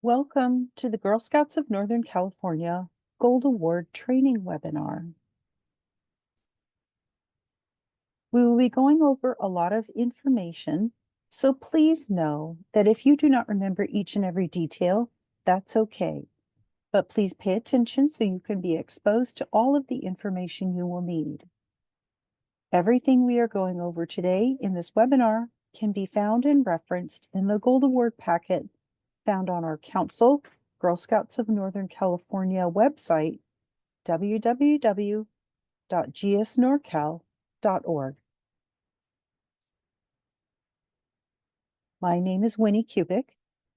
Welcome to the Girl Scouts of Northern California Gold Award Training Webinar. We will be going over a lot of information, so please know that if you do not remember each and every detail, that's okay. But please pay attention so you can be exposed to all of the information you will need. Everything we are going over today in this webinar can be found and referenced in the Gold Award packet found on our Council Girl Scouts of Northern California website, www.GSNorCal.org. My name is Winnie Kubik,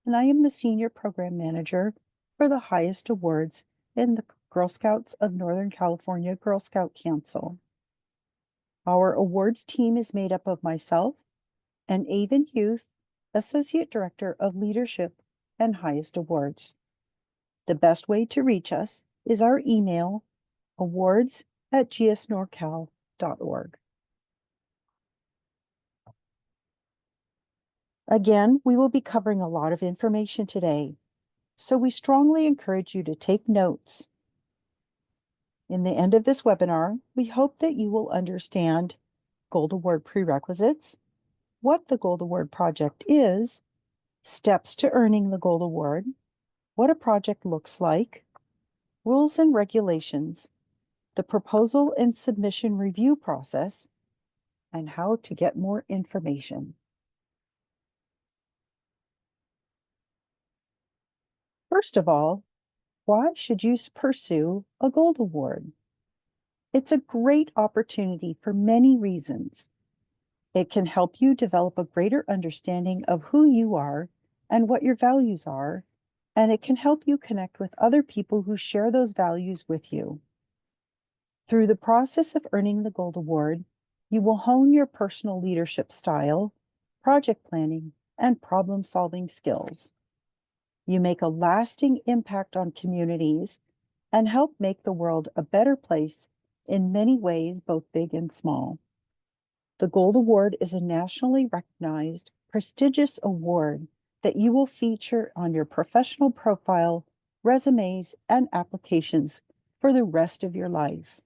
and I am the Senior Program Manager for the highest awards in the Girl Scouts of Northern California Girl Scout Council. Our awards team is made up of myself and Avon Youth, Associate Director of Leadership and Highest Awards. The best way to reach us is our email, awards@gsnorcal.org. Again, we will be covering a lot of information today, so we strongly encourage you to take notes. In the end of this webinar, we hope that you will understand Gold Award prerequisites, what the Gold Award project is, steps to earning the Gold Award, what a project looks like, rules and regulations, the proposal and submission review process, and how to get more information. First of all, why should you pursue a Gold Award? It's a great opportunity for many reasons. It can help you develop a greater understanding of who you are and what your values are, and it can help you connect with other people who share those values with you. Through the process of earning the Gold Award, you will hone your personal leadership style, project planning, and problem-solving skills. You make a lasting impact on communities and help make the world a better place in many ways, both big and small. The Gold Award is a nationally recognized, prestigious award that you will feature on your professional profile, resumes, and applications for the rest of your life.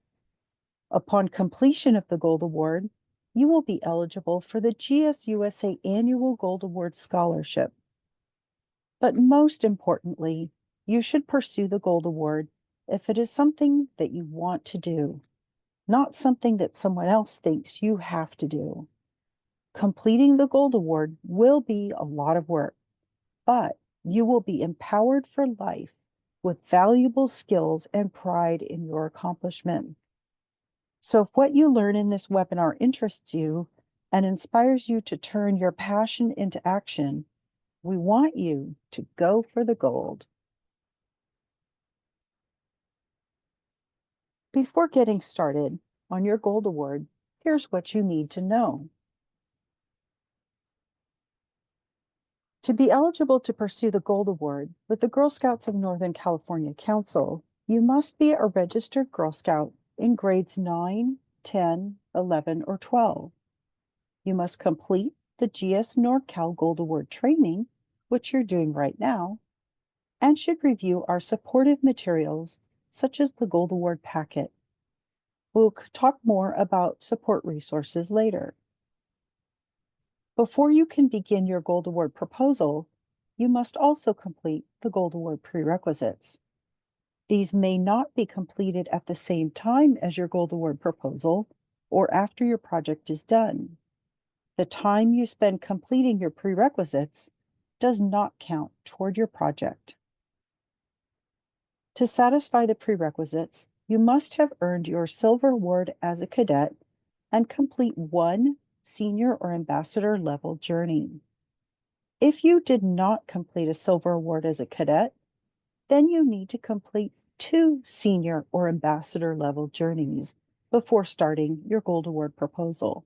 Upon completion of the Gold Award, you will be eligible for the GSUSA Annual Gold Award Scholarship. But most importantly, you should pursue the Gold Award if it is something that you want to do, not something that someone else thinks you have to do. Completing the Gold Award will be a lot of work, but you will be empowered for life with valuable skills and pride in your accomplishment. So if what you learn in this webinar interests you and inspires you to turn your passion into action, we want you to go for the gold. Before getting started on your Gold Award, here's what you need to know. To be eligible to pursue the Gold Award with the Girl Scouts of Northern California Council, you must be a registered Girl Scout in grades 9, 10, 11, or 12. You must complete the GSNorCal Gold Award training, which you're doing right now, and should review our supportive materials, such as the Gold Award packet. We'll talk more about support resources later. Before you can begin your Gold Award proposal, you must also complete the Gold Award prerequisites. These may not be completed at the same time as your Gold Award proposal or after your project is done. The time you spend completing your prerequisites does not count toward your project. To satisfy the prerequisites, you must have earned your Silver Award as a cadet and complete one senior or ambassador level journey. If you did not complete a Silver Award as a cadet, then you need to complete 2 senior or ambassador level journeys before starting your Gold Award proposal.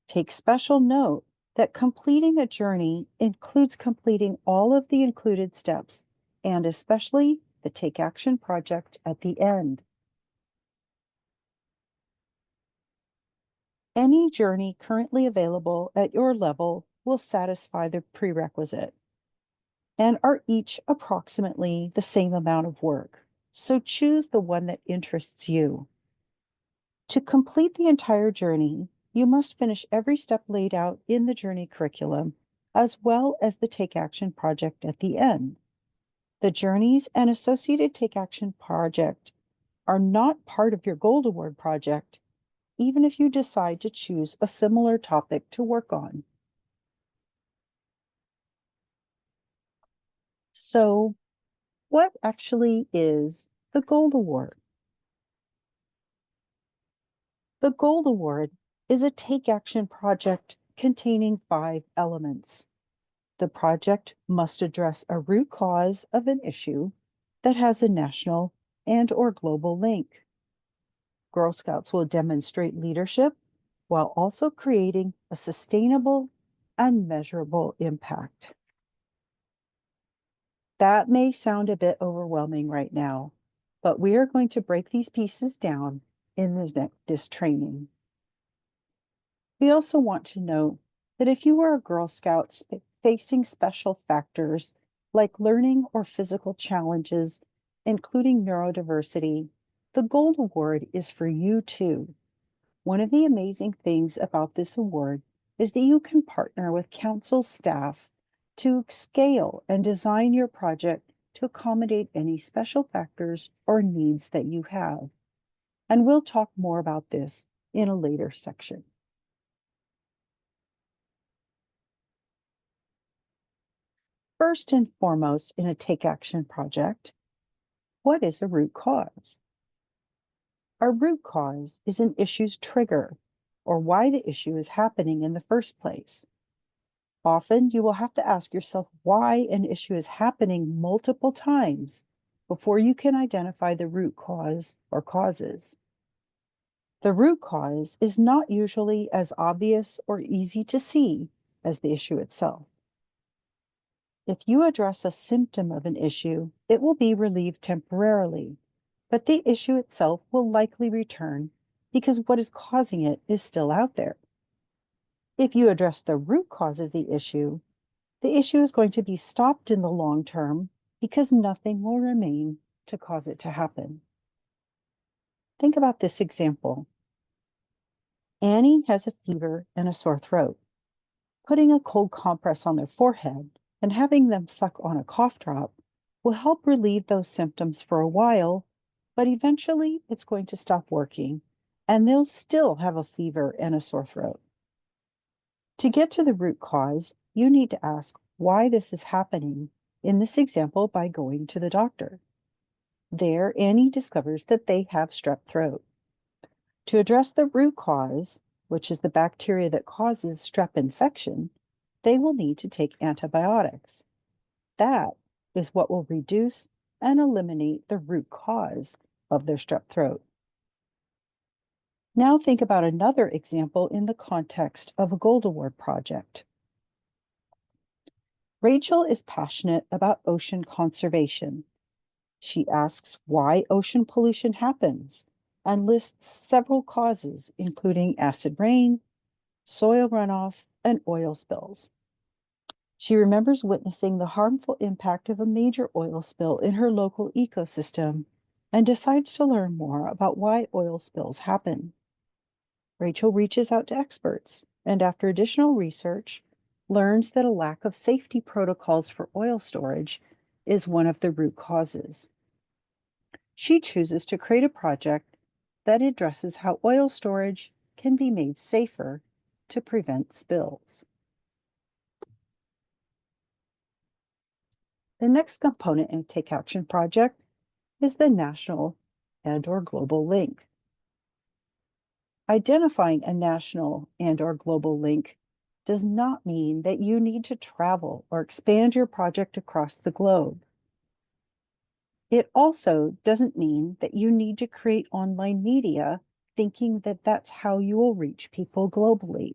Take special note that completing a journey includes completing all of the included steps, and especially the Take Action project at the end. Any journey currently available at your level will satisfy the prerequisite. and are each approximately the same amount of work. So choose the one that interests you. To complete the entire journey, you must finish every step laid out in the journey curriculum, as well as the Take Action project at the end. The journeys and associated Take Action project are not part of your Gold Award project, even if you decide to choose a similar topic to work on. So, what actually is the Gold Award? The Gold Award is a Take Action project containing 5 elements. The project must address a root cause of an issue that has a national and/or global link. Girl Scouts will demonstrate leadership while also creating a sustainable and measurable impact. That may sound a bit overwhelming right now, but we are going to break these pieces down in this training. We also want to note that if you are a Girl Scout facing special factors like learning or physical challenges, including neurodiversity, the Gold Award is for you too. One of the amazing things about this award is that you can partner with council staff to scale and design your project to accommodate any special factors or needs that you have. And we'll talk more about this in a later section. First and foremost, in a Take Action project, what is a root cause? A root cause is an issue's trigger, or why the issue is happening in the first place. Often you will have to ask yourself why an issue is happening multiple times before you can identify the root cause or causes. The root cause is not usually as obvious or easy to see as the issue itself. If you address a symptom of an issue, it will be relieved temporarily, but the issue itself will likely return because what is causing it is still out there. If you address the root cause of the issue is going to be stopped in the long term because nothing will remain to cause it to happen. Think about this example. Annie has a fever and a sore throat. Putting a cold compress on their forehead and having them suck on a cough drop will help relieve those symptoms for a while, but eventually it's going to stop working and they'll still have a fever and a sore throat. To get to the root cause, you need to ask why this is happening, in this example by going to the doctor. There, Annie discovers that they have strep throat. To address the root cause, which is the bacteria that causes strep infection, they will need to take antibiotics. That is what will reduce and eliminate the root cause of their strep throat. Now think about another example in the context of a Gold Award project. Rachel is passionate about ocean conservation. She asks why ocean pollution happens and lists several causes, including acid rain, soil runoff, and oil spills. She remembers witnessing the harmful impact of a major oil spill in her local ecosystem and decides to learn more about why oil spills happen. Rachel reaches out to experts and, after additional research, learns that a lack of safety protocols for oil storage is one of the root causes. She chooses to create a project that addresses how oil storage can be made safer to prevent spills. The next component in a Take Action project is the national and/or global link. Identifying a national and/or global link does not mean that you need to travel or expand your project across the globe. It also doesn't mean that you need to create online media thinking that that's how you will reach people globally.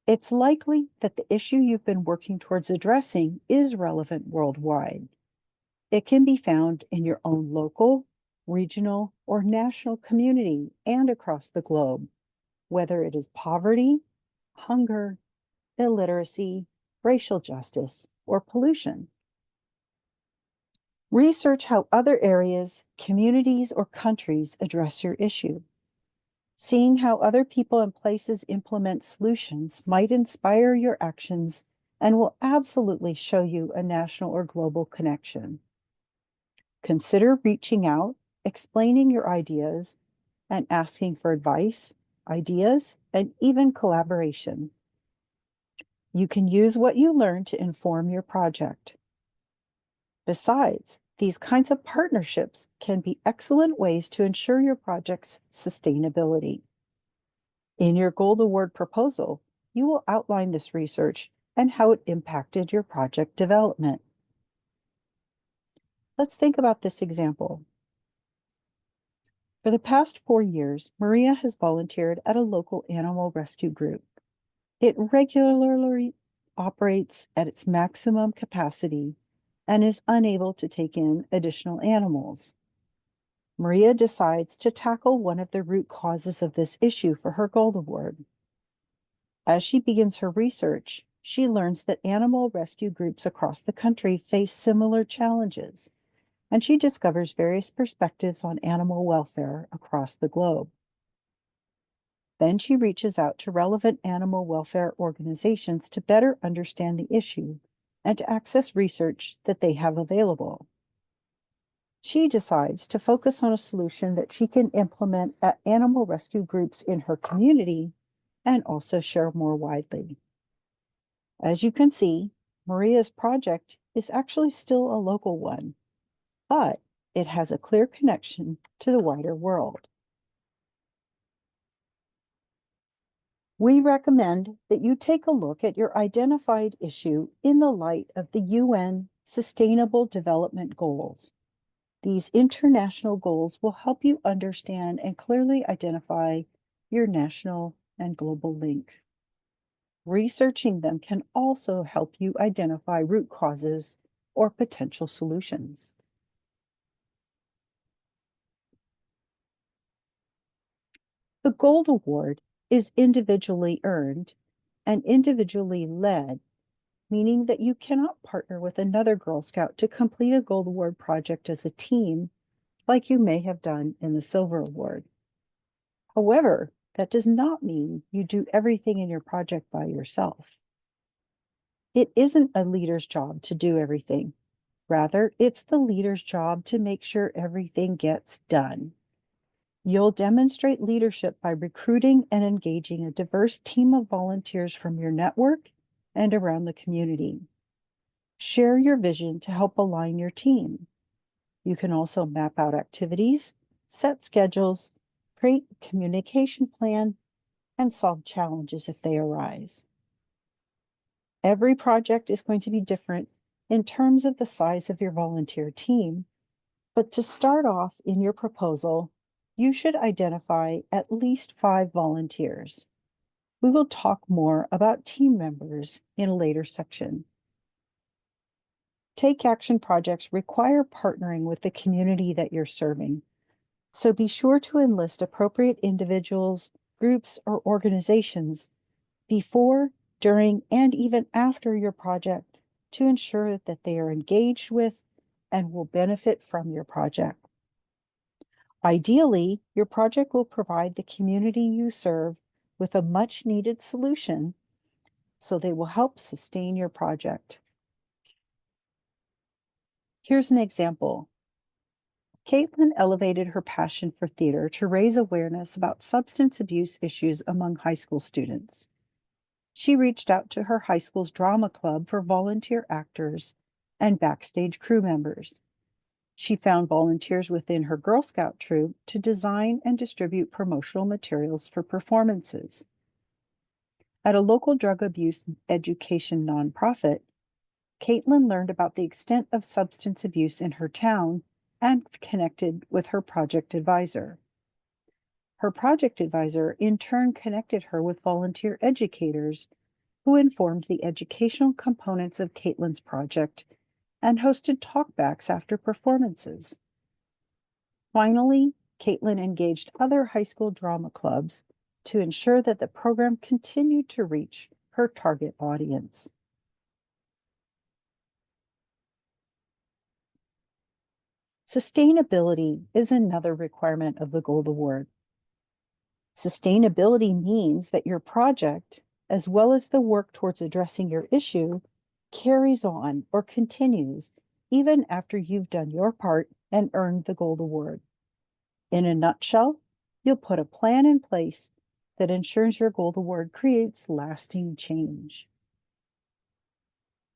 It's likely that the issue you've been working towards addressing is relevant worldwide. It can be found in your own local, regional, or national community and across the globe, whether it is poverty, hunger, illiteracy, racial justice, or pollution. Research how other areas, communities, or countries address your issue. Seeing how other people and places implement solutions might inspire your actions and will absolutely show you a national or global connection. Consider reaching out, explaining your ideas, and asking for advice, ideas, and even collaboration. You can use what you learn to inform your project. Besides, these kinds of partnerships can be excellent ways to ensure your project's sustainability. In your Gold Award proposal, you will outline this research and how it impacted your project development. Let's think about this example. For the past 4 years, Maria has volunteered at a local animal rescue group. It regularly operates at its maximum capacity and is unable to take in additional animals. Maria decides to tackle one of the root causes of this issue for her Gold Award. As she begins her research, she learns that animal rescue groups across the country face similar challenges, and she discovers various perspectives on animal welfare across the globe. Then she reaches out to relevant animal welfare organizations to better understand the issue and to access research that they have available. She decides to focus on a solution that she can implement at animal rescue groups in her community and also share more widely. As you can see, Maria's project is actually still a local one, but it has a clear connection to the wider world. We recommend that you take a look at your identified issue in the light of the UN Sustainable Development Goals. These international goals will help you understand and clearly identify your national and global link. Researching them can also help you identify root causes or potential solutions. The Gold Award is individually earned and individually led, meaning that you cannot partner with another Girl Scout to complete a Gold Award project as a team, like you may have done in the Silver Award. However, that does not mean you do everything in your project by yourself. It isn't a leader's job to do everything. Rather, it's the leader's job to make sure everything gets done. You'll demonstrate leadership by recruiting and engaging a diverse team of volunteers from your network and around the community. Share your vision to help align your team. You can also map out activities, set schedules, create a communication plan, and solve challenges if they arise. Every project is going to be different in terms of the size of your volunteer team, but to start off in your proposal, you should identify at least 5 volunteers. We will talk more about team members in a later section. Take action projects require partnering with the community that you're serving, so be sure to enlist appropriate individuals, groups, or organizations before, during, and even after your project to ensure that they are engaged with and will benefit from your project. Ideally, your project will provide the community you serve with a much-needed solution, so they will help sustain your project. Here's an example. Caitlin elevated her passion for theater to raise awareness about substance abuse issues among high school students. She reached out to her high school's drama club for volunteer actors and backstage crew members. She found volunteers within her Girl Scout troop to design and distribute promotional materials for performances. At a local drug abuse education nonprofit, Caitlin learned about the extent of substance abuse in her town and connected with her project advisor. Her project advisor in turn connected her with volunteer educators who informed the educational components of Caitlin's project and hosted talkbacks after performances. Finally, Caitlin engaged other high school drama clubs to ensure that the program continued to reach her target audience. Sustainability is another requirement of the Gold Award. Sustainability means that your project, as well as the work towards addressing your issue, carries on or continues even after you've done your part and earned the Gold Award. In a nutshell, you'll put a plan in place that ensures your Gold Award creates lasting change.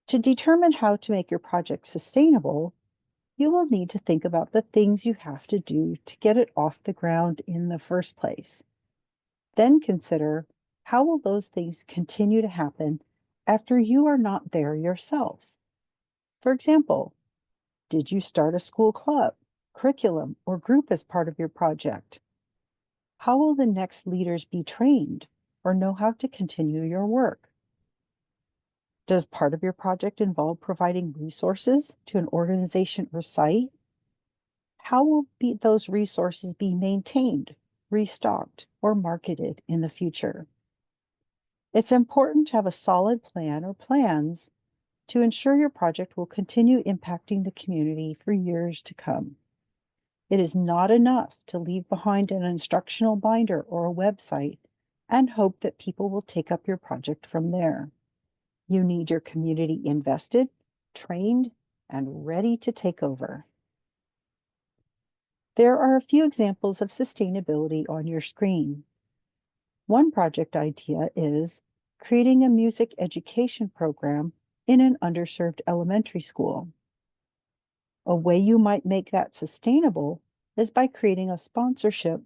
To determine how to make your project sustainable, you will need to think about the things you have to do to get it off the ground in the first place. Then consider, how will those things continue to happen after you are not there yourself? For example, did you start a school club, curriculum, or group as part of your project? How will the next leaders be trained or know how to continue your work? Does part of your project involve providing resources to an organization or site? How will those resources be maintained, restocked, or marketed in the future? It's important to have a solid plan or plans to ensure your project will continue impacting the community for years to come. It is not enough to leave behind an instructional binder or a website and hope that people will take up your project from there. You need your community invested, trained, and ready to take over. There are a few examples of sustainability on your screen. One project idea is creating a music education program in an underserved elementary school. A way you might make that sustainable is by creating a sponsorship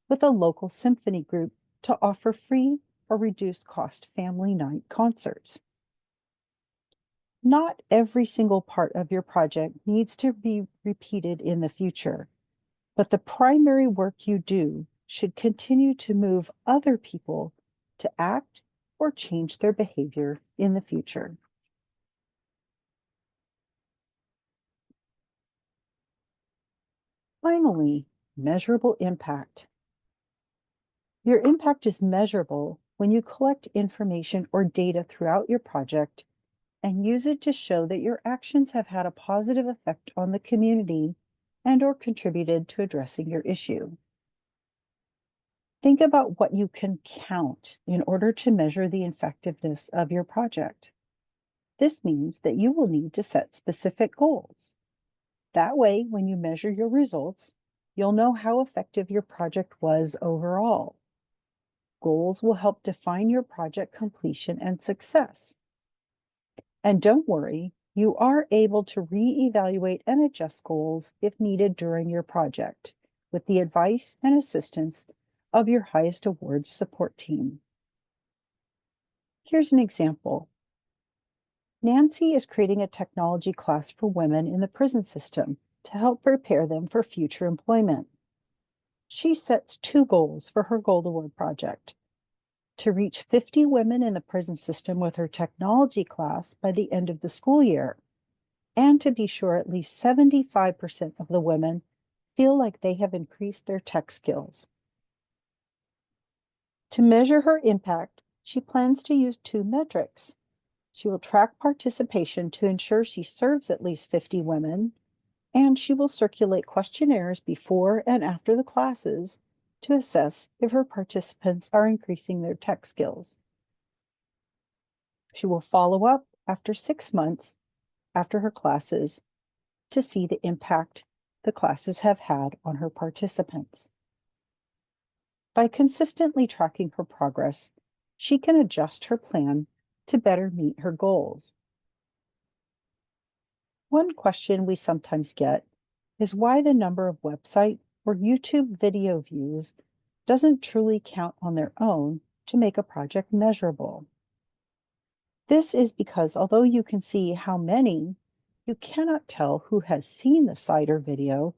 with a local symphony group to offer free or reduced cost family night concerts. Not every single part of your project needs to be repeated in the future, but the primary work you do should continue to move other people to act or change their behavior in the future. Finally, measurable impact. Your impact is measurable when you collect information or data throughout your project and use it to show that your actions have had a positive effect on the community and/or contributed to addressing your issue. Think about what you can count in order to measure the effectiveness of your project. This means that you will need to set specific goals. That way, when you measure your results, you'll know how effective your project was overall. Goals will help define your project completion and success. And don't worry, you are able to re-evaluate and adjust goals if needed during your project, with the advice and assistance of your highest awards support team. Here's an example. Nancy is creating a technology class for women in the prison system to help prepare them for future employment. She sets 2 goals for her Gold Award project: to reach 50 women in the prison system with her technology class by the end of the school year, and to be sure at least 75% of the women feel like they have increased their tech skills. To measure her impact, she plans to use 2 metrics. She will track participation to ensure she serves at least 50 women, and she will circulate questionnaires before and after the classes to assess if her participants are increasing their tech skills. She will follow up after 6 months after her classes to see the impact the classes have had on her participants. By consistently tracking her progress, she can adjust her plan to better meet her goals. One question we sometimes get is why the number of website or YouTube video views doesn't truly count on their own to make a project measurable. This is because although you can see how many, you cannot tell who has seen the site or video,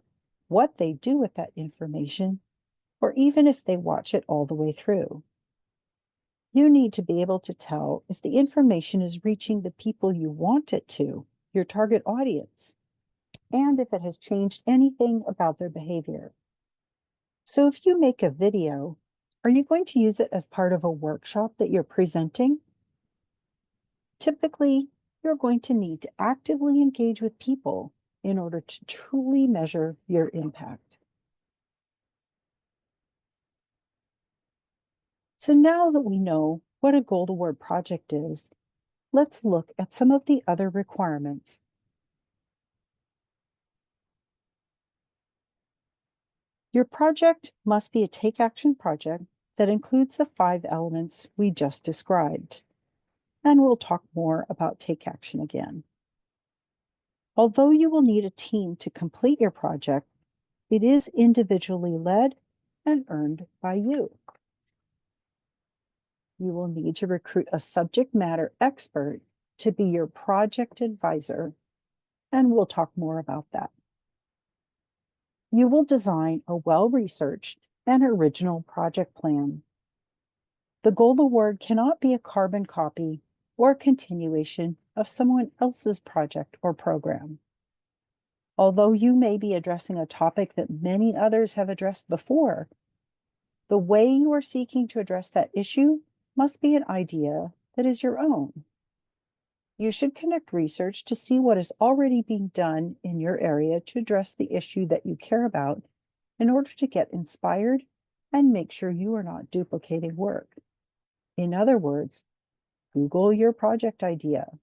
what they do with that information, or even if they watch it all the way through. You need to be able to tell if the information is reaching the people you want it to, your target audience, and if it has changed anything about their behavior. So if you make a video, are you going to use it as part of a workshop that you're presenting? Typically, you're going to need to actively engage with people in order to truly measure your impact. So now that we know what a Gold Award project is, let's look at some of the other requirements. Your project must be a take-action project that includes the 5 elements we just described. And we'll talk more about take action again. Although you will need a team to complete your project, it is individually led and earned by you. You will need to recruit a subject matter expert to be your project advisor, and we'll talk more about that. You will design a well-researched and original project plan. The Gold Award cannot be a carbon copy or a continuation of someone else's project or program. Although you may be addressing a topic that many others have addressed before, the way you are seeking to address that issue must be an idea that is your own. You should conduct research to see what is already being done in your area to address the issue that you care about in order to get inspired and make sure you are not duplicating work. In other words, Google your project idea.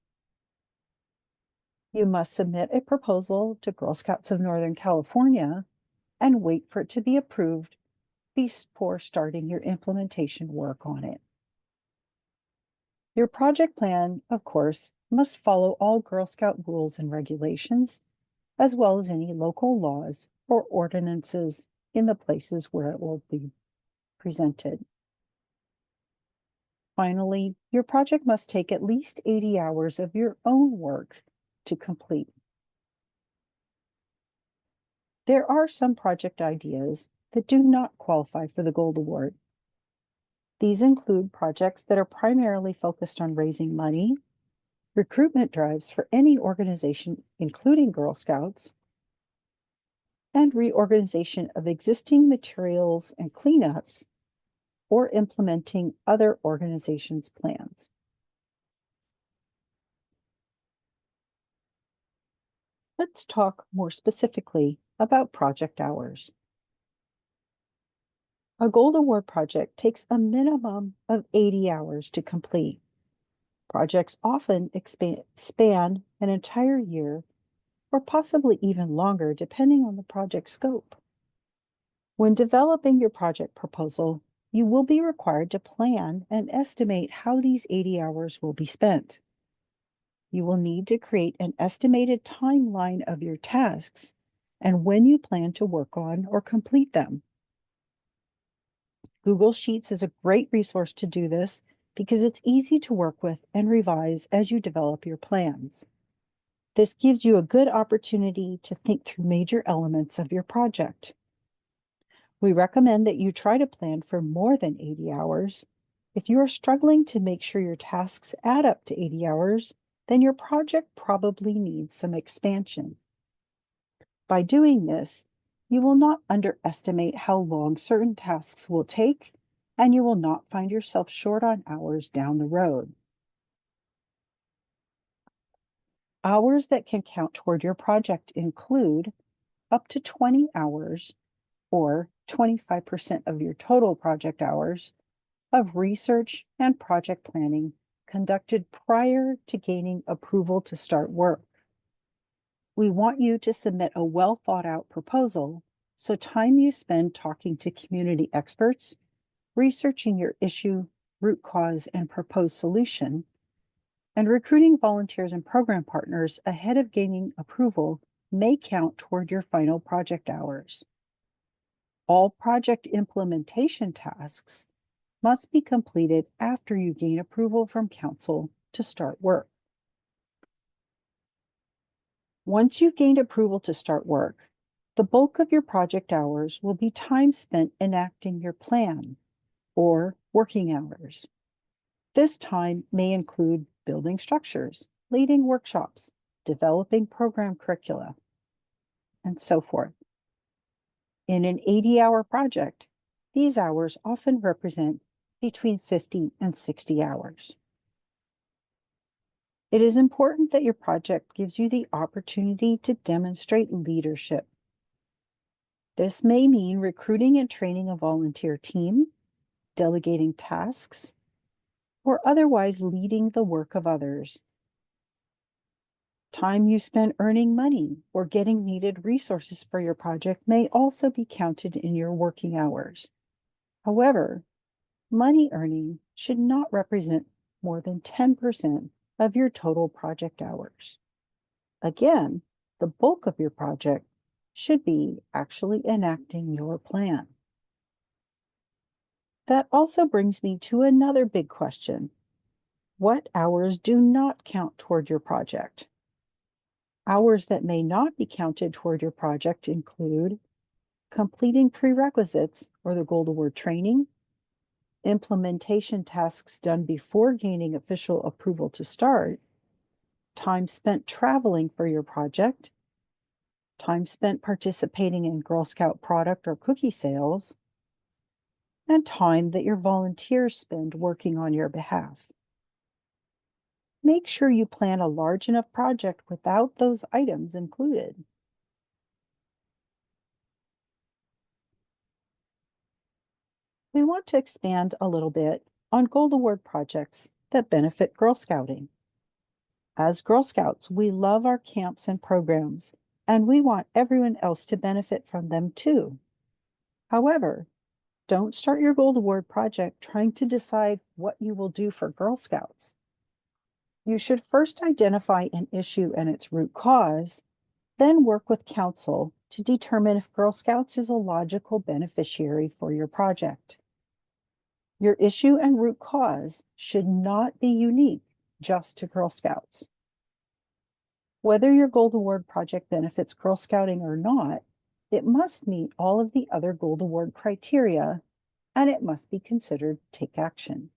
You must submit a proposal to Girl Scouts of Northern California and wait for it to be approved before starting your implementation work on it. Your project plan, of course, must follow all Girl Scout rules and regulations, as well as any local laws or ordinances in the places where it will be presented. Finally, your project must take at least 80 hours of your own work to complete. There are some project ideas that do not qualify for the Gold Award. These include projects that are primarily focused on raising money, recruitment drives for any organization, including Girl Scouts, and reorganization of existing materials and cleanups, or implementing other organizations' plans. Let's talk more specifically about project hours. A Gold Award project takes a minimum of 80 hours to complete. Projects often span an entire year or possibly even longer depending on the project scope. When developing your project proposal, you will be required to plan and estimate how these 80 hours will be spent. You will need to create an estimated timeline of your tasks and when you plan to work on or complete them. Google Sheets is a great resource to do this because it's easy to work with and revise as you develop your plans. This gives you a good opportunity to think through major elements of your project. We recommend that you try to plan for more than 80 hours. If you are struggling to make sure your tasks add up to 80 hours, then your project probably needs some expansion. By doing this, you will not underestimate how long certain tasks will take, and you will not find yourself short on hours down the road. Hours that can count toward your project include up to 20 hours, or 25% of your total project hours, of research and project planning conducted prior to gaining approval to start work. We want you to submit a well-thought-out proposal, so time you spend talking to community experts, researching your issue, root cause, and proposed solution, and recruiting volunteers and program partners ahead of gaining approval may count toward your final project hours. All project implementation tasks must be completed after you gain approval from council to start work. Once you've gained approval to start work, the bulk of your project hours will be time spent enacting your plan, or working hours. This time may include building structures, leading workshops, developing program curricula, and so forth. In an 80-hour project, these hours often represent between 50 and 60 hours. It is important that your project gives you the opportunity to demonstrate leadership. This may mean recruiting and training a volunteer team, delegating tasks, or otherwise leading the work of others. Time you spend earning money or getting needed resources for your project may also be counted in your working hours. However, money earning should not represent more than 10% of your total project hours. Again, the bulk of your project should be actually enacting your plan. That also brings me to another big question. What hours do not count toward your project? Hours that may not be counted toward your project include completing prerequisites or the Gold Award training, implementation tasks done before gaining official approval to start, time spent traveling for your project, time spent participating in Girl Scout product or cookie sales, and time that your volunteers spend working on your behalf. Make sure you plan a large enough project without those items included. We want to expand a little bit on Gold Award projects that benefit Girl Scouting. As Girl Scouts, we love our camps and programs, and we want everyone else to benefit from them too. However, don't start your Gold Award project trying to decide what you will do for Girl Scouts. You should first identify an issue and its root cause, then work with council to determine if Girl Scouts is a logical beneficiary for your project. Your issue and root cause should not be unique just to Girl Scouts. Whether your Gold Award project benefits Girl Scouting or not, it must meet all of the other Gold Award criteria, and it must be considered take action.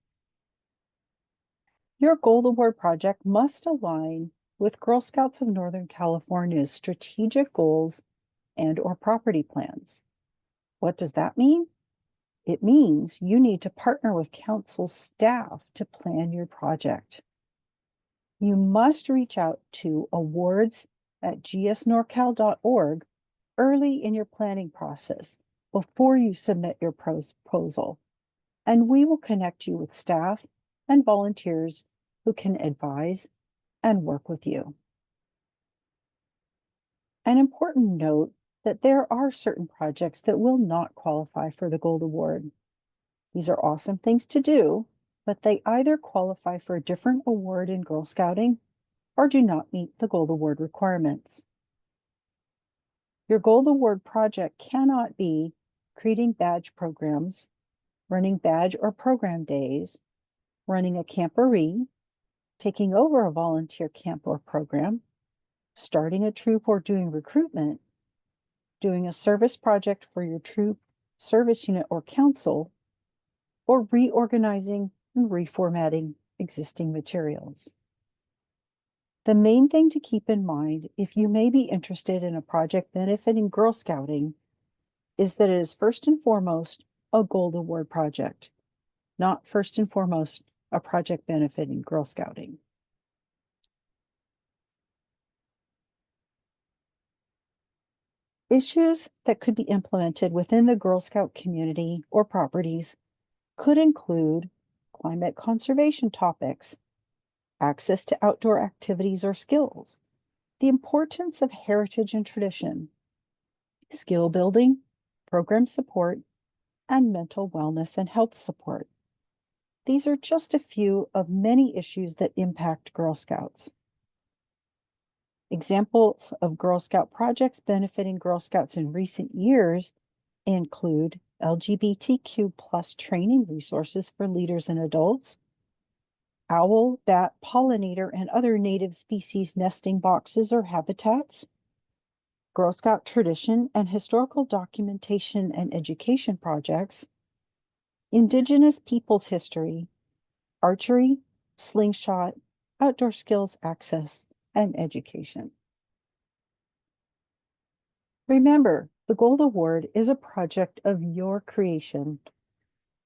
Your Gold Award project must align with Girl Scouts of Northern California's strategic goals and/or property plans. What does that mean? It means you need to partner with council staff to plan your project. You must reach out to awards@gsnorcal.org early in your planning process before you submit your proposal, and we will connect you with staff and volunteers who can advise and work with you. An important note that there are certain projects that will not qualify for the Gold Award. These are awesome things to do, but they either qualify for a different award in Girl Scouting or do not meet the Gold Award requirements. Your Gold Award project cannot be creating badge programs, running badge or program days, running a camporee, taking over a volunteer camp or program, starting a troop or doing recruitment, doing a service project for your troop, service unit, or council, or reorganizing and reformatting existing materials. The main thing to keep in mind if you may be interested in a project benefiting Girl Scouting is that it is first and foremost a Gold Award project, not first and foremost a project benefiting Girl Scouting. Issues that could be implemented within the Girl Scout community or properties could include climate conservation topics, access to outdoor activities or skills, the importance of heritage and tradition, skill building, program support, and mental wellness and health support. These are just a few of many issues that impact Girl Scouts. Examples of Girl Scout projects benefiting Girl Scouts in recent years include LGBTQ+ training resources for leaders and adults, owl, bat, pollinator, and other native species nesting boxes or habitats, Girl Scout tradition and historical documentation and education projects, Indigenous peoples history, archery, slingshot, outdoor skills access, and education. Remember, the Gold Award is a project of your creation,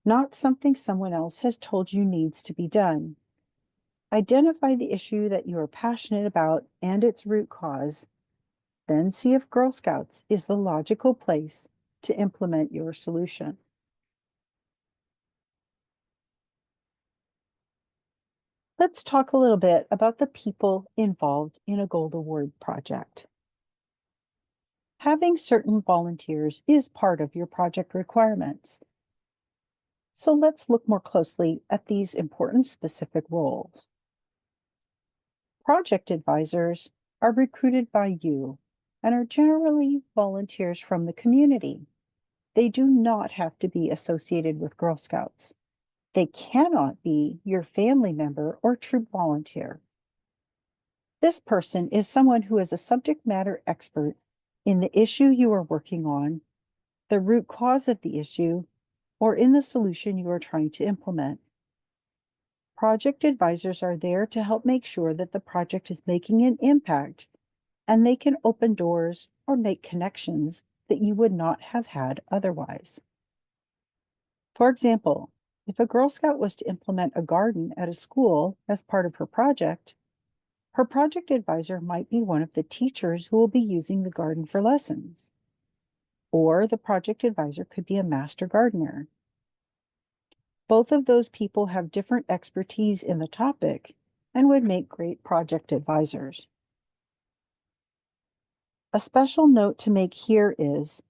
not something someone else has told you needs to be done. Identify the issue that you are passionate about and its root cause. Then see if Girl Scouts is the logical place to implement your solution. Let's talk a little bit about the people involved in a Gold Award project. Having certain volunteers is part of your project requirements. So let's look more closely at these important specific roles. Project advisors are recruited by you and are generally volunteers from the community. They do not have to be associated with Girl Scouts. They cannot be your family member or troop volunteer. This person is someone who is a subject matter expert in the issue you are working on, the root cause of the issue, or in the solution you are trying to implement. Project advisors are there to help make sure that the project is making an impact, and they can open doors or make connections that you would not have had otherwise. For example, if a Girl Scout was to implement a garden at a school as part of her project advisor might be one of the teachers who will be using the garden for lessons. Or the project advisor could be a master gardener. Both of those people have different expertise in the topic and would make great project advisors. A special note to make here is,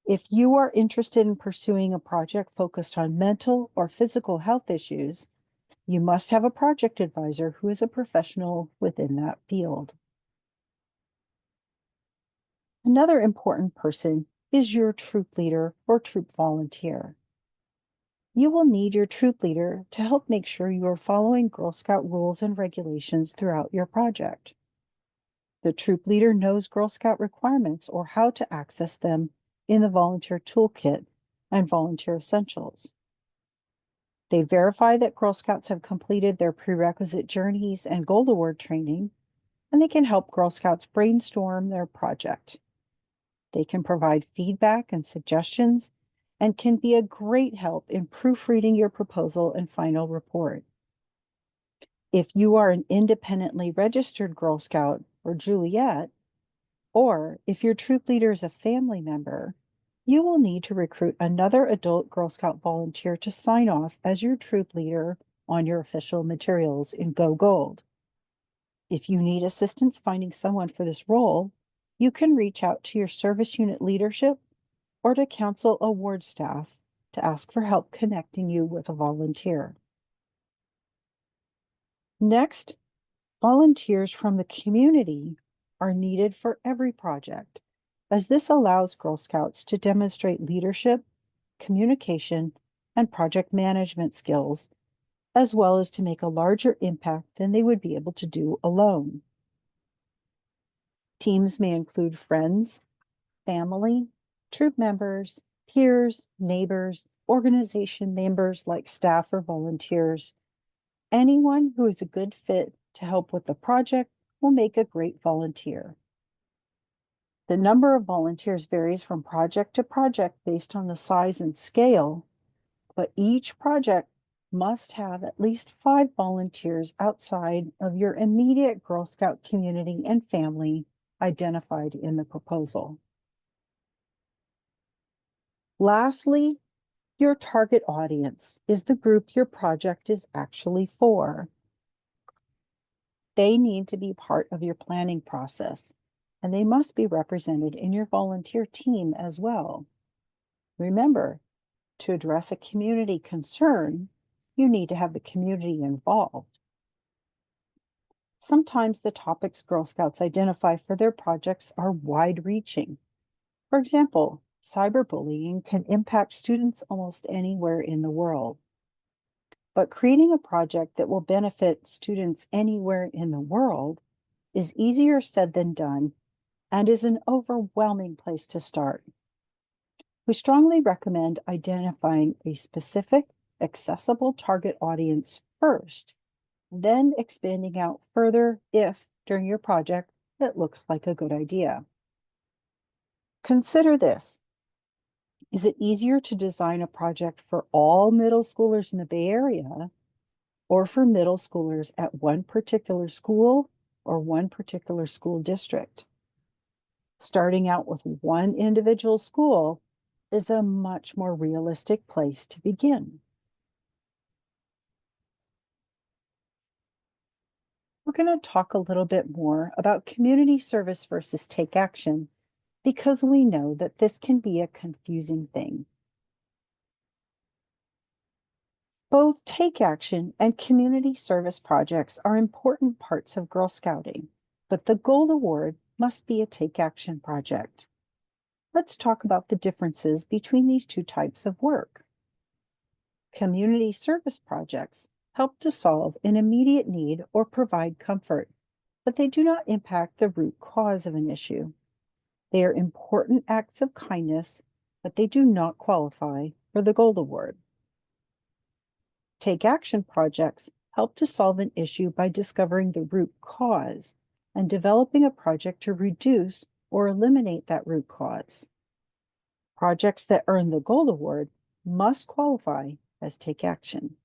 if you are interested in pursuing a project focused on mental or physical health issues, you must have a project advisor who is a professional within that field. Another important person is your troop leader or troop volunteer. You will need your troop leader to help make sure you are following Girl Scout rules and regulations throughout your project. The troop leader knows Girl Scout requirements or how to access them in the volunteer toolkit and volunteer essentials. They verify that Girl Scouts have completed their prerequisite journeys and Gold Award training, and they can help Girl Scouts brainstorm their project. They can provide feedback and suggestions and can be a great help in proofreading your proposal and final report. If you are an independently registered Girl Scout or Juliet, or if your troop leader is a family member, you will need to recruit another adult Girl Scout volunteer to sign off as your troop leader on your official materials in Go Gold. If you need assistance finding someone for this role, you can reach out to your service unit leadership or to council award staff to ask for help connecting you with a volunteer. Next, volunteers from the community are needed for every project, as this allows Girl Scouts to demonstrate leadership, communication, and project management skills, as well as to make a larger impact than they would be able to do alone. Teams may include friends, family, troop members, peers, neighbors, organization members like staff or volunteers. Anyone who is a good fit to help with the project will make a great volunteer. The number of volunteers varies from project to project based on the size and scale, but each project must have at least 5 volunteers outside of your immediate Girl Scout community and family identified in the proposal. Lastly, your target audience is the group your project is actually for. They need to be part of your planning process, and they must be represented in your volunteer team as well. Remember, to address a community concern, you need to have the community involved. Sometimes the topics Girl Scouts identify for their projects are wide-reaching. For example, cyberbullying can impact students almost anywhere in the world. But creating a project that will benefit students anywhere in the world is easier said than done and is an overwhelming place to start. We strongly recommend identifying a specific, accessible target audience first, then expanding out further if, during your project, it looks like a good idea. Consider this. Is it easier to design a project for all middle schoolers in the Bay Area, or for middle schoolers at one particular school or one particular school district. Starting out with one individual school is a much more realistic place to begin. We're going to talk a little bit more about community service versus take action because we know that this can be a confusing thing. Both take action and community service projects are important parts of Girl Scouting, but the Gold Award must be a take action project. Let's talk about the differences between these two types of work. Community service projects help to solve an immediate need or provide comfort, but they do not impact the root cause of an issue. They are important acts of kindness, but they do not qualify for the Gold Award. Take action projects help to solve an issue by discovering the root cause and developing a project to reduce or eliminate that root cause. Projects that earn the Gold Award must qualify as take action.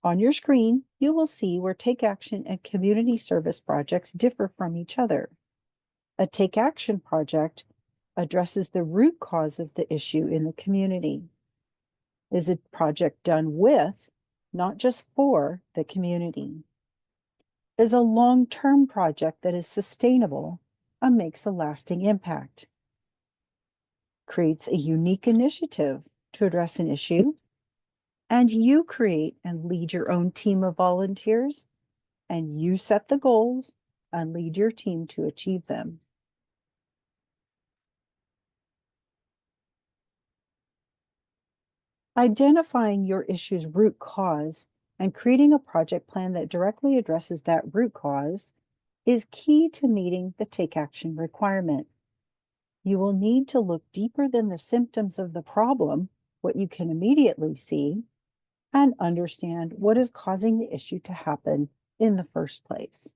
On your screen, you will see where take action and community service projects differ from each other. A take action project addresses the root cause of the issue in the community. Is a project done with, not just for, the community? Is a long-term project that is sustainable and makes a lasting impact? Creates a unique initiative to address an issue, and you create and lead your own team of volunteers, and you set the goals and lead your team to achieve them. Identifying your issue's root cause and creating a project plan that directly addresses that root cause is key to meeting the take action requirement. You will need to look deeper than the symptoms of the problem, what you can immediately see, and understand what is causing the issue to happen in the first place.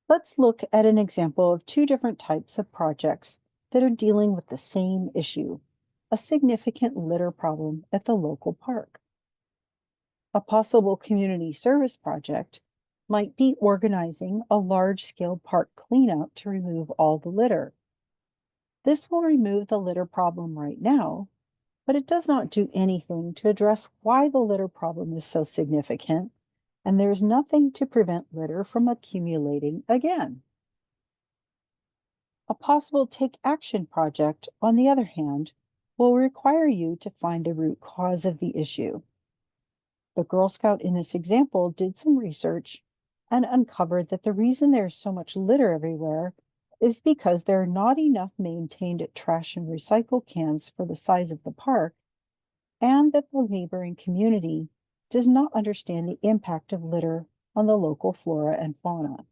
Let's look at an example of two different types of projects that are dealing with the same issue, a significant litter problem at the local park. A possible community service project might be organizing a large-scale park cleanup to remove all the litter. This will remove the litter problem right now, but it does not do anything to address why the litter problem is so significant, and there's nothing to prevent litter from accumulating again. A possible take action project, on the other hand, will require you to find the root cause of the issue. The Girl Scout in this example did some research and uncovered that the reason there's so much litter everywhere is because there are not enough maintained trash and recycle cans for the size of the park, and that the neighboring community does not understand the impact of litter on the local flora and fauna.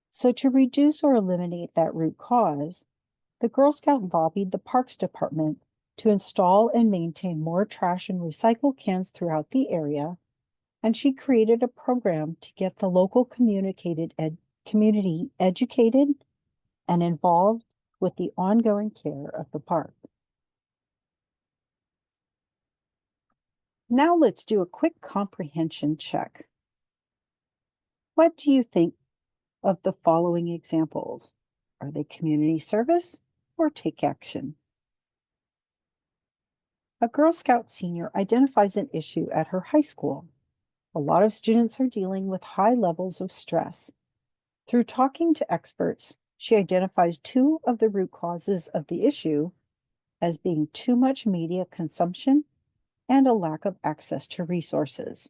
So to reduce or eliminate that root cause, the Girl Scout lobbied the Parks Department to install and maintain more trash and recycle cans throughout the area, and she created a program to get the local community educated and involved with the ongoing care of the park. Now let's do a quick comprehension check. What do you think of the following examples? Are they community service or take action? A Girl Scout senior identifies an issue at her high school. A lot of students are dealing with high levels of stress. Through talking to experts, she identifies two of the root causes of the issue as being too much media consumption and a lack of access to resources.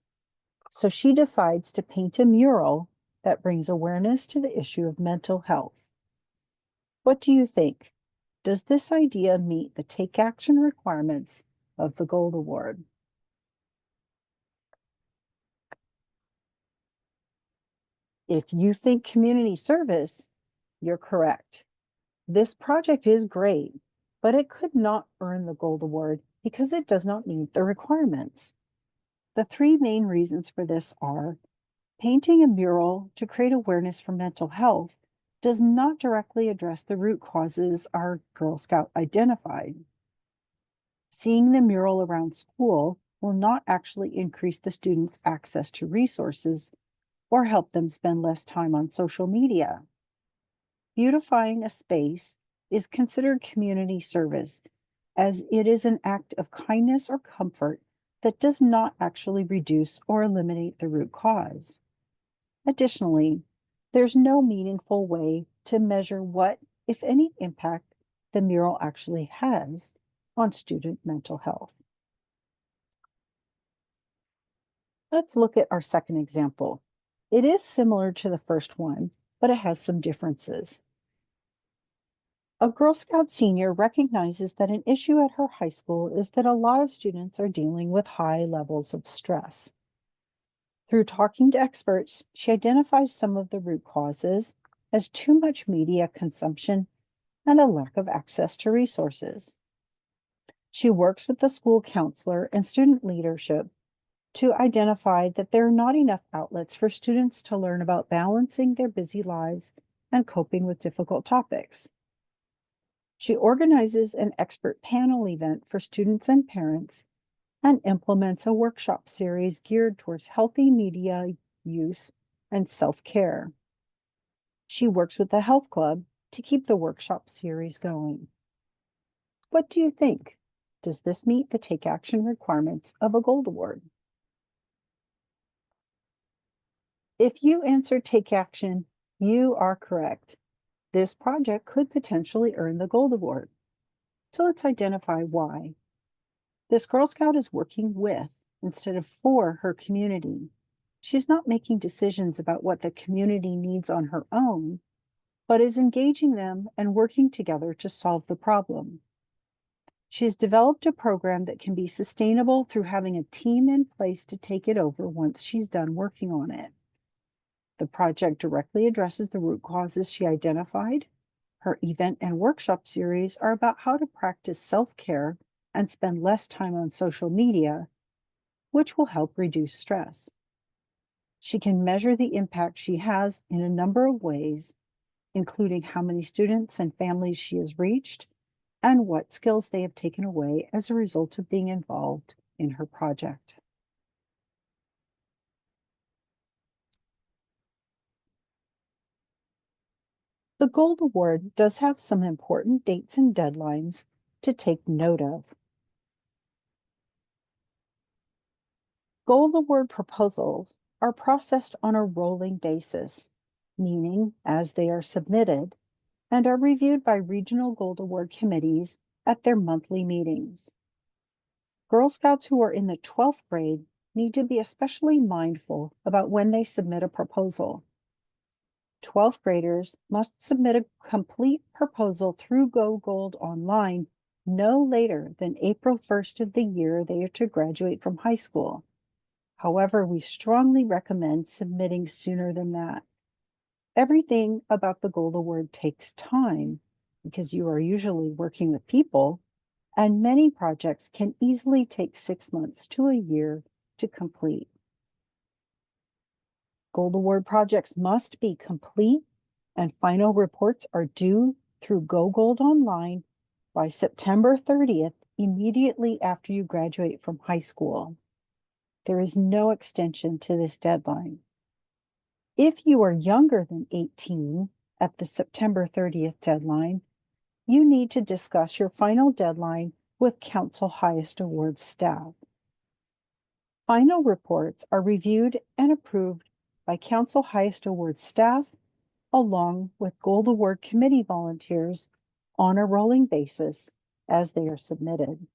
So she decides to paint a mural that brings awareness to the issue of mental health. What do you think? Does this idea meet the take action requirements of the Gold Award? If you think community service, you're correct. This project is great, but it could not earn the Gold Award because it does not meet the requirements. The three main reasons for this are: painting a mural to create awareness for mental health does not directly address the root causes our Girl Scout identified. Seeing the mural around school will not actually increase the students' access to resources or help them spend less time on social media. Beautifying a space is considered community service, as it is an act of kindness or comfort that does not actually reduce or eliminate the root cause. Additionally, there's no meaningful way to measure what, if any, impact the mural actually has on student mental health. Let's look at our second example. It is similar to the first one, but it has some differences. A Girl Scout senior recognizes that an issue at her high school is that a lot of students are dealing with high levels of stress. Through talking to experts, she identifies some of the root causes as too much media consumption and a lack of access to resources. She works with the school counselor and student leadership to identify that there are not enough outlets for students to learn about balancing their busy lives and coping with difficult topics. She organizes an expert panel event for students and parents and implements a workshop series geared towards healthy media use and self-care. She works with the health club to keep the workshop series going. What do you think? Does this meet the take action requirements of a Gold Award? If you answered take action, you are correct. This project could potentially earn the Gold Award. So let's identify why. This Girl Scout is working with instead of for her community. She's not making decisions about what the community needs on her own, but is engaging them and working together to solve the problem. She has developed a program that can be sustainable through having a team in place to take it over once she's done working on it. The project directly addresses the root causes she identified. Her event and workshop series are about how to practice self-care and spend less time on social media, which will help reduce stress. She can measure the impact she has in a number of ways, including how many students and families she has reached and what skills they have taken away as a result of being involved in her project. The Gold Award does have some important dates and deadlines to take note of. Gold Award proposals are processed on a rolling basis, meaning as they are submitted, and are reviewed by regional Gold Award committees at their monthly meetings. Girl Scouts who are in the 12th grade need to be especially mindful about when they submit a proposal. 12th graders must submit a complete proposal through Go Gold online no later than April 1st of the year they are to graduate from high school. However, we strongly recommend submitting sooner than that. Everything about the Gold Award takes time because you are usually working with people, and many projects can easily take 6 months to a year to complete. Gold Award projects must be complete, and final reports are due through Go Gold Online by September 30th, immediately after you graduate from high school. There is no extension to this deadline. If you are younger than 18 at the September 30th deadline, you need to discuss your final deadline with Council Highest Awards staff. Final reports are reviewed and approved by Council Highest Awards staff, along with Gold Award committee volunteers on a rolling basis as they are submitted.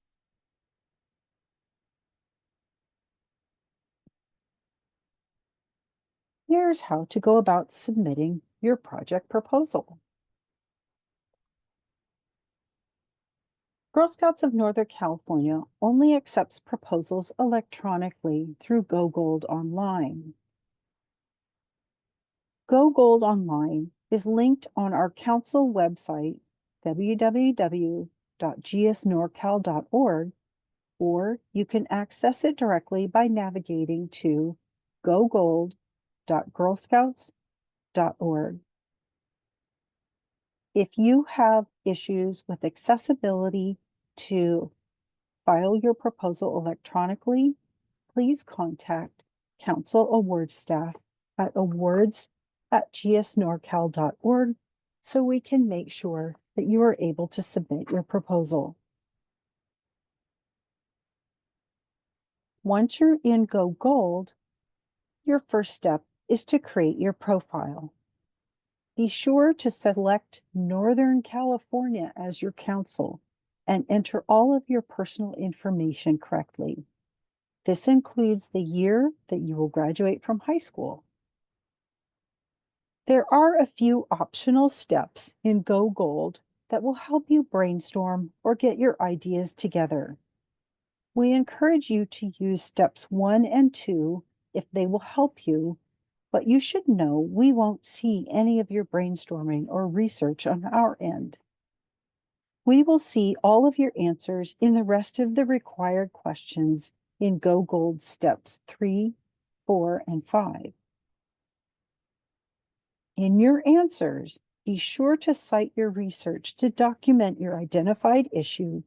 Here's how to go about submitting your project proposal. Girl Scouts of Northern California only accepts proposals electronically through Go Gold Online. Go Gold Online is linked on our council website, www.GSNorCal.org, or you can access it directly by navigating to gogold.girlscouts.org. If you have issues with accessibility to file your proposal electronically, please contact Council Awards staff at awards@gsnorcal.org so we can make sure that you are able to submit your proposal. Once you're in Go Gold, your first step is to create your profile. Be sure to select Northern California as your council and enter all of your personal information correctly. This includes the year that you will graduate from high school. There are a few optional steps in Go Gold that will help you brainstorm or get your ideas together. We encourage you to use steps 1 and 2 if they will help you, but you should know we won't see any of your brainstorming or research on our end. We will see all of your answers in the rest of the required questions in Go Gold steps 3, 4, and 5. In your answers, be sure to cite your research to document your identified issue,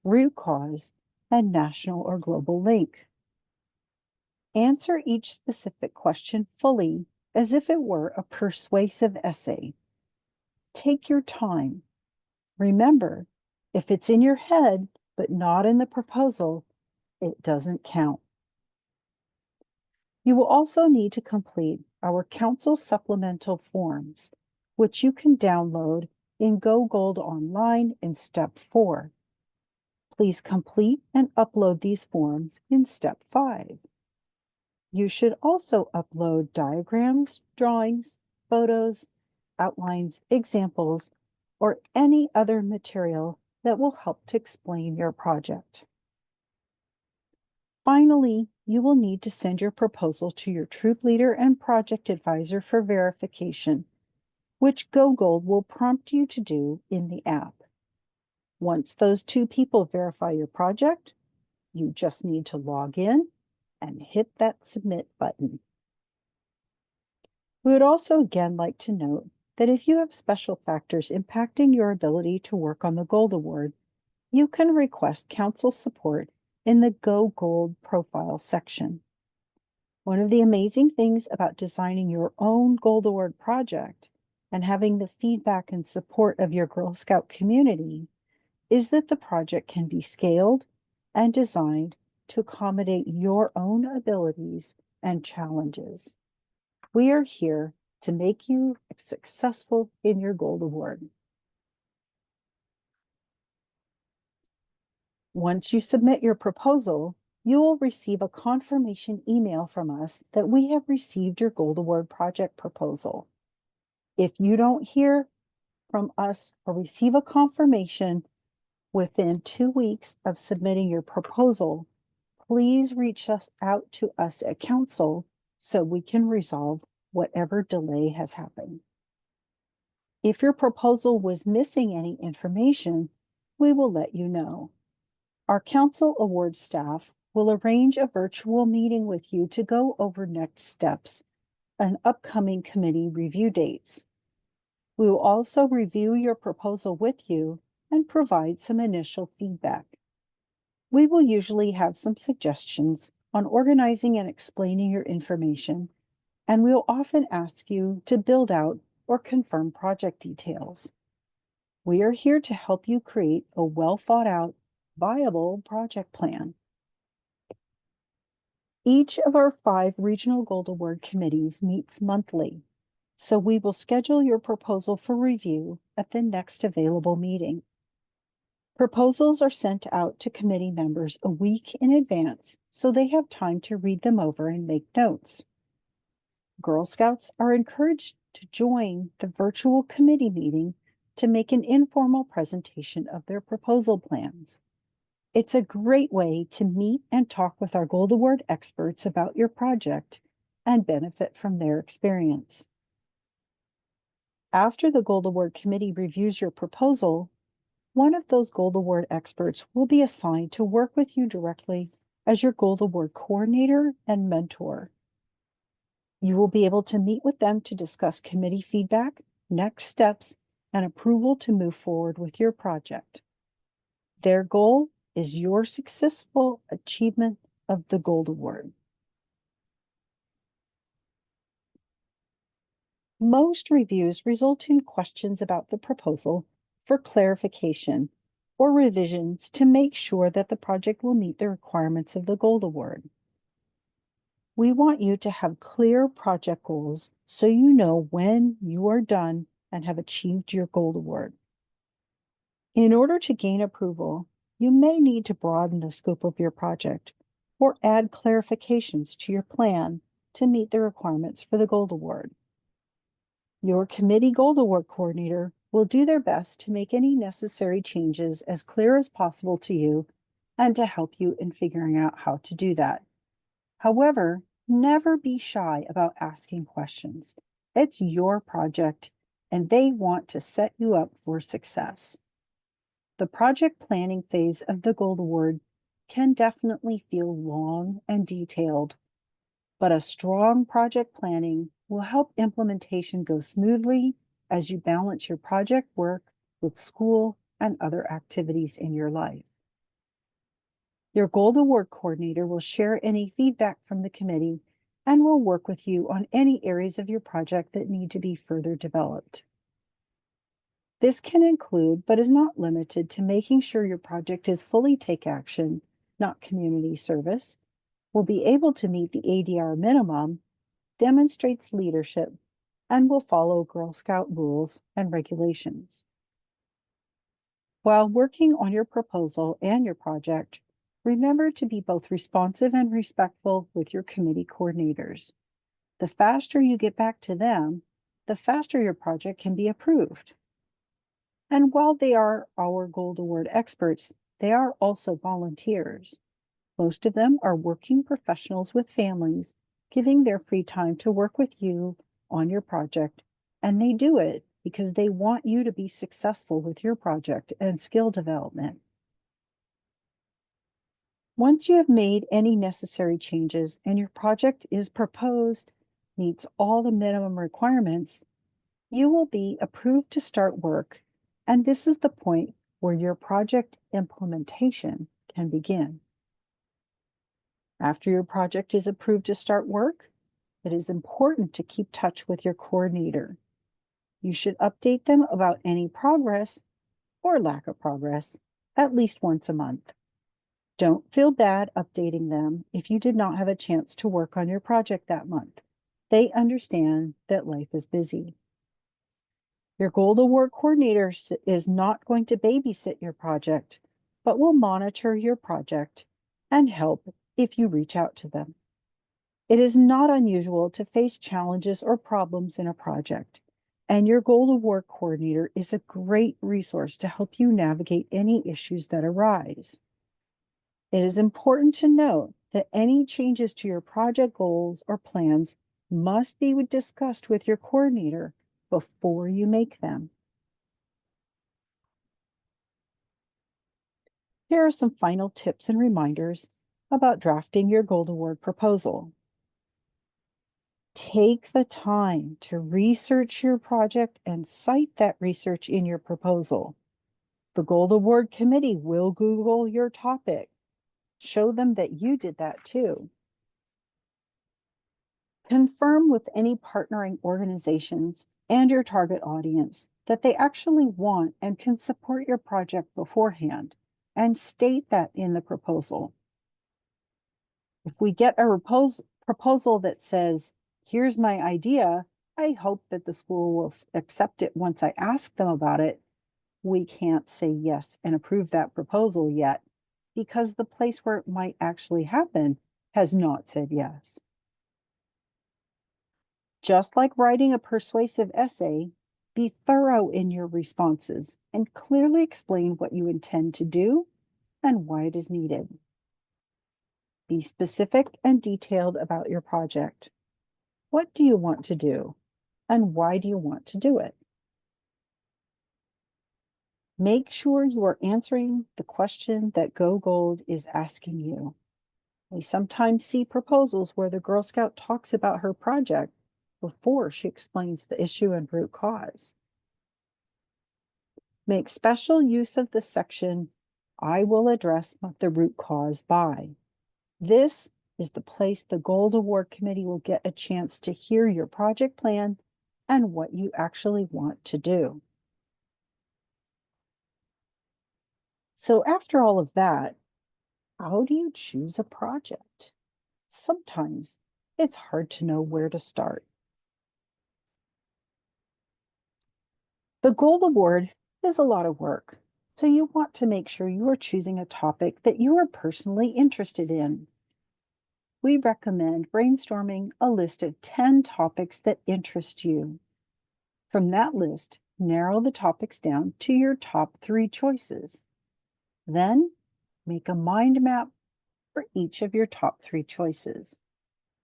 root cause, and national or global link. Answer each specific question fully as if it were a persuasive essay. Take your time. Remember, if it's in your head but not in the proposal, it doesn't count. You will also need to complete our council supplemental forms, which you can download in Go Gold Online in Step 4. Please complete and upload these forms in Step 5. You should also upload diagrams, drawings, photos, outlines, examples, or any other material that will help to explain your project. Finally, you will need to send your proposal to your troop leader and project advisor for verification, which Go Gold will prompt you to do in the app. Once those two people verify your project, you just need to log in and hit that submit button. We would also again like to note that if you have special factors impacting your ability to work on the Gold Award, you can request council support in the Go Gold profile section. One of the amazing things about designing your own Gold Award project and having the feedback and support of your Girl Scout community is that the project can be scaled and designed to accommodate your own abilities and challenges. We are here to make you successful in your Gold Award. Once you submit your proposal, you will receive a confirmation email from us that we have received your Gold Award project proposal. If you don't hear from us or receive a confirmation within 2 weeks of submitting your proposal, please reach out to us at Council so we can resolve whatever delay has happened. If your proposal was missing any information, we will let you know. Our Council Award staff will arrange a virtual meeting with you to go over next steps and upcoming committee review dates. We will also review your proposal with you and provide some initial feedback. We will usually have some suggestions on organizing and explaining your information, and we'll often ask you to build out or confirm project details. We are here to help you create a well-thought-out, viable project plan. Each of our 5 Regional Gold Award committees meets monthly, so we will schedule your proposal for review at the next available meeting. Proposals are sent out to committee members a week in advance so they have time to read them over and make notes. Girl Scouts are encouraged to join the virtual committee meeting to make an informal presentation of their proposal plans. It's a great way to meet and talk with our Gold Award experts about your project and benefit from their experience. After the Gold Award Committee reviews your proposal, one of those Gold Award experts will be assigned to work with you directly as your Gold Award coordinator and mentor. You will be able to meet with them to discuss committee feedback, next steps, and approval to move forward with your project. Their goal is your successful achievement of the Gold Award. Most reviews result in questions about the proposal for clarification or revisions to make sure that the project will meet the requirements of the Gold Award. We want you to have clear project goals so you know when you are done and have achieved your Gold Award. In order to gain approval, you may need to broaden the scope of your project or add clarifications to your plan to meet the requirements for the Gold Award. Your committee Gold Award coordinator will do their best to make any necessary changes as clear as possible to you and to help you in figuring out how to do that. However, never be shy about asking questions. It's your project, and they want to set you up for success. The project planning phase of the Gold Award can definitely feel long and detailed, but a strong project planning will help implementation go smoothly as you balance your project work with school and other activities in your life. Your Gold Award coordinator will share any feedback from the committee and will work with you on any areas of your project that need to be further developed. This can include, but is not limited to, making sure your project is fully take action, not community service, will be able to meet the ADR minimum, demonstrates leadership, and will follow Girl Scout rules and regulations. While working on your proposal and your project, remember to be both responsive and respectful with your committee coordinators. The faster you get back to them, the faster your project can be approved. And while they are our Gold Award experts, they are also volunteers. Most of them are working professionals with families, giving their free time to work with you on your project, and they do it because they want you to be successful with your project and skill development. Once you have made any necessary changes and your project is proposed, meets all the minimum requirements, you will be approved to start work, and this is the point where your project implementation can begin. After your project is approved to start work, it is important to keep touch with your coordinator. You should update them about any progress or lack of progress at least once a month. Don't feel bad updating them if you did not have a chance to work on your project that month. They understand that life is busy. Your Gold Award coordinator is not going to babysit your project, but will monitor your project and help if you reach out to them. It is not unusual to face challenges or problems in a project, and your Gold Award coordinator is a great resource to help you navigate any issues that arise. It is important to note that any changes to your project goals or plans must be discussed with your coordinator before you make them. Here are some final tips and reminders about drafting your Gold Award proposal. Take the time to research your project and cite that research in your proposal. The Gold Award Committee will Google your topic. Show them that you did that too. Confirm with any partnering organizations and your target audience that they actually want and can support your project beforehand, and state that in the proposal. If we get a proposal that says, "Here's my idea, I hope that the school will accept it once I ask them about it," we can't say yes and approve that proposal yet, because the place where it might actually happen has not said yes. Just like writing a persuasive essay, be thorough in your responses and clearly explain what you intend to do and why it is needed. Be specific and detailed about your project. What do you want to do, and why do you want to do it? Make sure you are answering the question that Go Gold is asking you. We sometimes see proposals where the Girl Scout talks about her project before she explains the issue and root cause. Make special use of the section, I will address the root cause by. This is the place the Gold Award Committee will get a chance to hear your project plan and what you actually want to do. So after all of that, how do you choose a project? Sometimes it's hard to know where to start. The Gold Award is a lot of work, so you want to make sure you are choosing a topic that you are personally interested in. We recommend brainstorming a list of 10 topics that interest you. From that list, narrow the topics down to your top 3 choices. Then, make a mind map for each of your top 3 choices.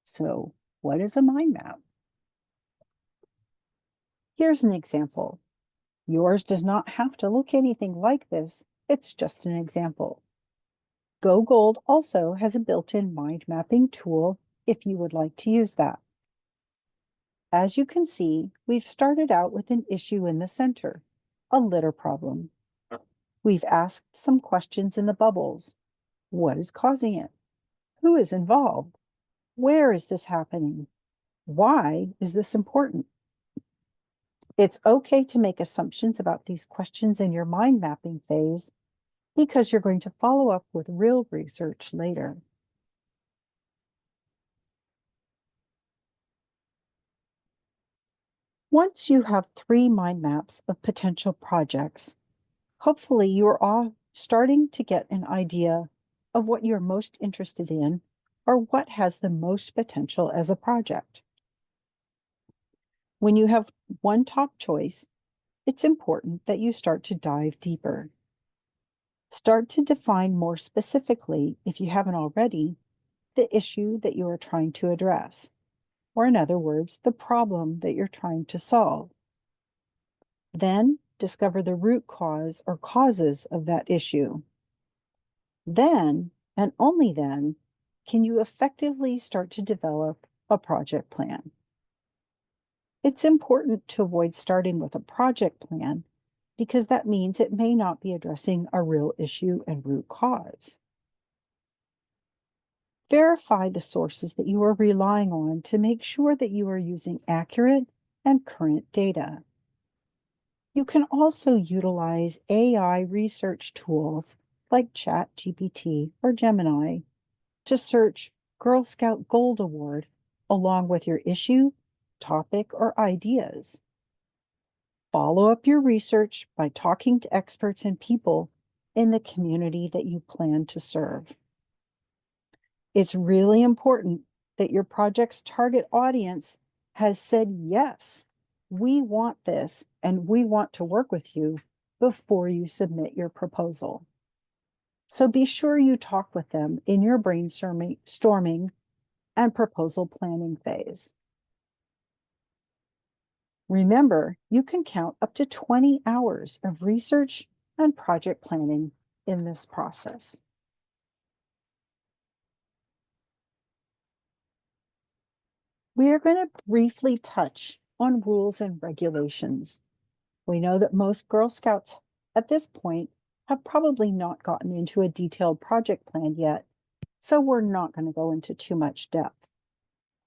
So, what is a mind map? Here's an example. Yours does not have to look anything like this. It's just an example. Go Gold also has a built-in mind mapping tool if you would like to use that. As you can see, we've started out with an issue in the center, a litter problem. We've asked some questions in the bubbles. What is causing it? Who is involved? Where is this happening? Why is this important? It's okay to make assumptions about these questions in your mind mapping phase because you're going to follow up with real research later. Once you have 3 mind maps of potential projects, hopefully you are all starting to get an idea of what you're most interested in or what has the most potential as a project. When you have one top choice, it's important that you start to dive deeper. Start to define more specifically, if you haven't already, the issue that you are trying to address, or in other words, the problem that you're trying to solve. Then discover the root cause or causes of that issue. Then, and only then, can you effectively start to develop a project plan. It's important to avoid starting with a project plan because that means it may not be addressing a real issue and root cause. Verify the sources that you are relying on to make sure that you are using accurate and current data. You can also utilize AI research tools like ChatGPT or Gemini to search Girl Scout Gold Award along with your issue, topic, or ideas. Follow up your research by talking to experts and people in the community that you plan to serve. It's really important that your project's target audience has said, yes, we want this and we want to work with you before you submit your proposal. So be sure you talk with them in your brainstorming and proposal planning phase. Remember, you can count up to 20 hours of research and project planning in this process. We are going to briefly touch on rules and regulations. We know that most Girl Scouts at this point have probably not gotten into a detailed project plan yet, so we're not going to go into too much depth.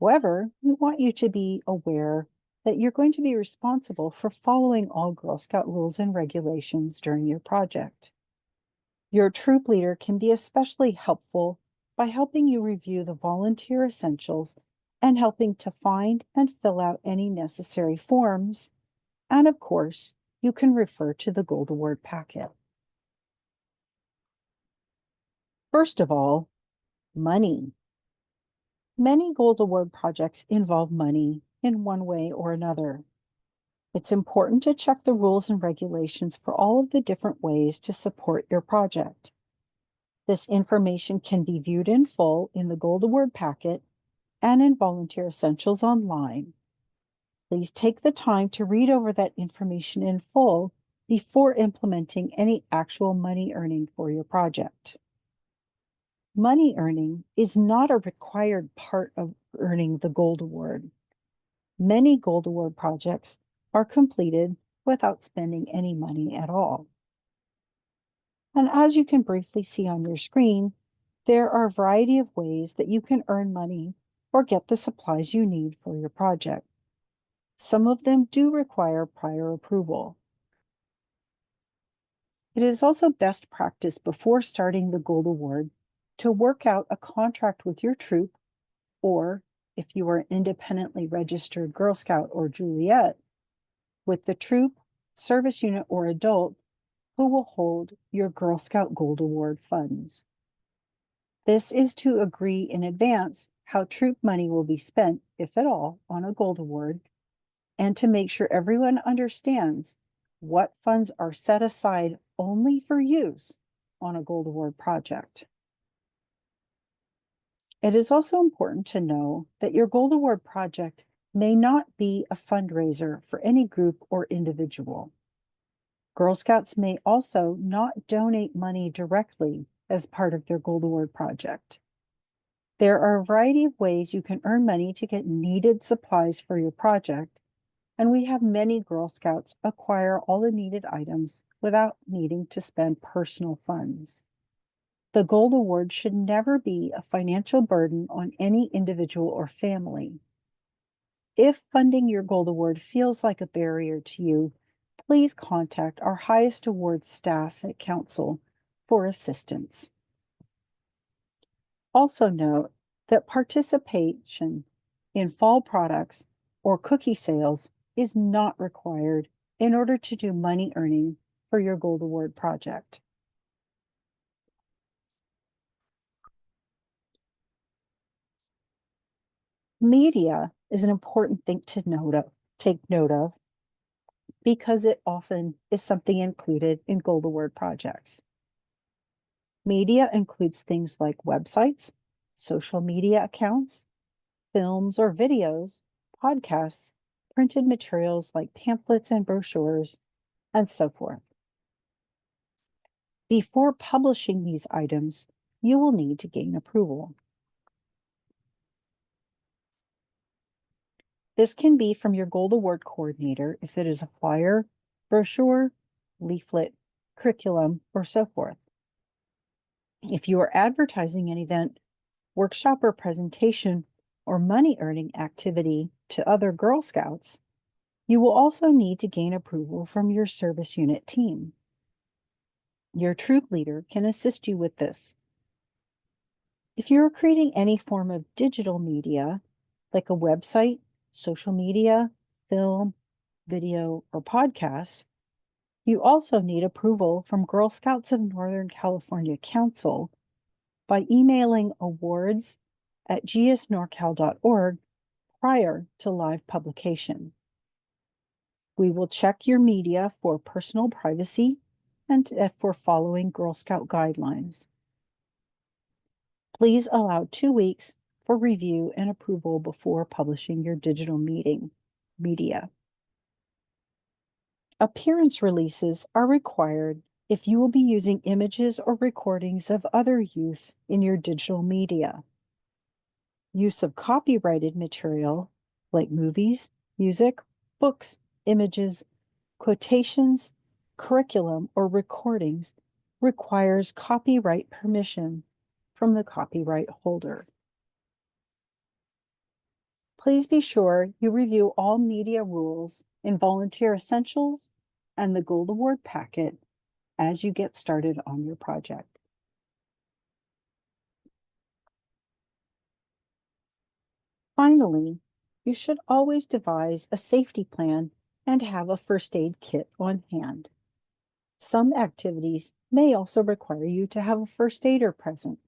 However, we want you to be aware that you're going to be responsible for following all Girl Scout rules and regulations during your project. Your troop leader can be especially helpful by helping you review the volunteer essentials and helping to find and fill out any necessary forms. And of course, you can refer to the Gold Award packet. First of all, money. Many Gold Award projects involve money in one way or another. It's important to check the rules and regulations for all of the different ways to support your project. This information can be viewed in full in the Gold Award packet and in Volunteer Essentials online. Please take the time to read over that information in full before implementing any actual money earning for your project. Money earning is not a required part of earning the Gold Award. Many Gold Award projects are completed without spending any money at all. And as you can briefly see on your screen, there are a variety of ways that you can earn money or get the supplies you need for your project. Some of them do require prior approval. It is also best practice before starting the Gold Award to work out a contract with your troop, or if you are independently registered Girl Scout or Juliet, with the troop, service unit, or adult who will hold your Girl Scout Gold Award funds. This is to agree in advance how troop money will be spent, if at all, on a Gold Award, and to make sure everyone understands what funds are set aside only for use on a Gold Award project. It is also important to know that your Gold Award project may not be a fundraiser for any group or individual. Girl Scouts may also not donate money directly as part of their Gold Award project. There are a variety of ways you can earn money to get needed supplies for your project, and we have many Girl Scouts acquire all the needed items without needing to spend personal funds. The Gold Award should never be a financial burden on any individual or family. If funding your Gold Award feels like a barrier to you, please contact our highest award staff at Council for assistance. Also note that participation in fall products or cookie sales is not required in order to do money earning for your Gold Award project. Media is an important thing to take note of, because it often is something included in Gold Award projects. Media includes things like websites, social media accounts, films or videos, podcasts, printed materials like pamphlets and brochures, and so forth. Before publishing these items, you will need to gain approval. This can be from your Gold Award coordinator if it is a flyer, brochure, leaflet, curriculum, or so forth. If you are advertising an event, workshop, or presentation, or money earning activity to other Girl Scouts, you will also need to gain approval from your service unit team. Your troop leader can assist you with this. If you are creating any form of digital media, like a website, social media, film, video, or podcast, you also need approval from Girl Scouts of Northern California Council by emailing awards@gsnorcal.org prior to live publication. We will check your media for personal privacy and for following Girl Scout guidelines. Please allow 2 weeks for review and approval before publishing your digital media. Appearance releases are required if you will be using images or recordings of other youth in your digital media. Use of copyrighted material like movies, music, books, images, quotations, curriculum, or recordings requires copyright permission from the copyright holder. Please be sure you review all media rules in Volunteer Essentials and the Gold Award packet as you get started on your project. Finally, you should always devise a safety plan and have a first aid kit on hand. Some activities may also require you to have a first aider present.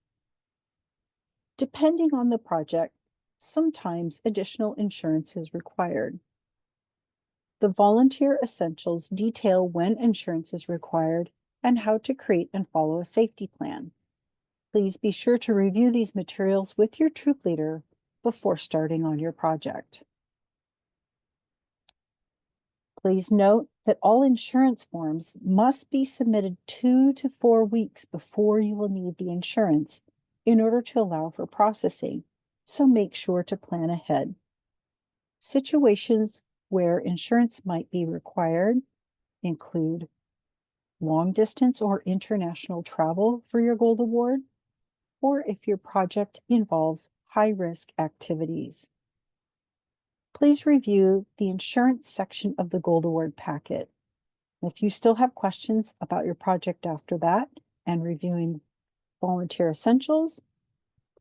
Depending on the project, sometimes additional insurance is required. The Volunteer Essentials detail when insurance is required and how to create and follow a safety plan. Please be sure to review these materials with your troop leader before starting on your project. Please note that all insurance forms must be submitted 2 to 4 weeks before you will need the insurance in order to allow for processing, so make sure to plan ahead. Situations where insurance might be required include long distance or international travel for your Gold Award, or if your project involves high-risk activities. Please review the insurance section of the Gold Award packet. If you still have questions about your project after that and reviewing volunteer essentials,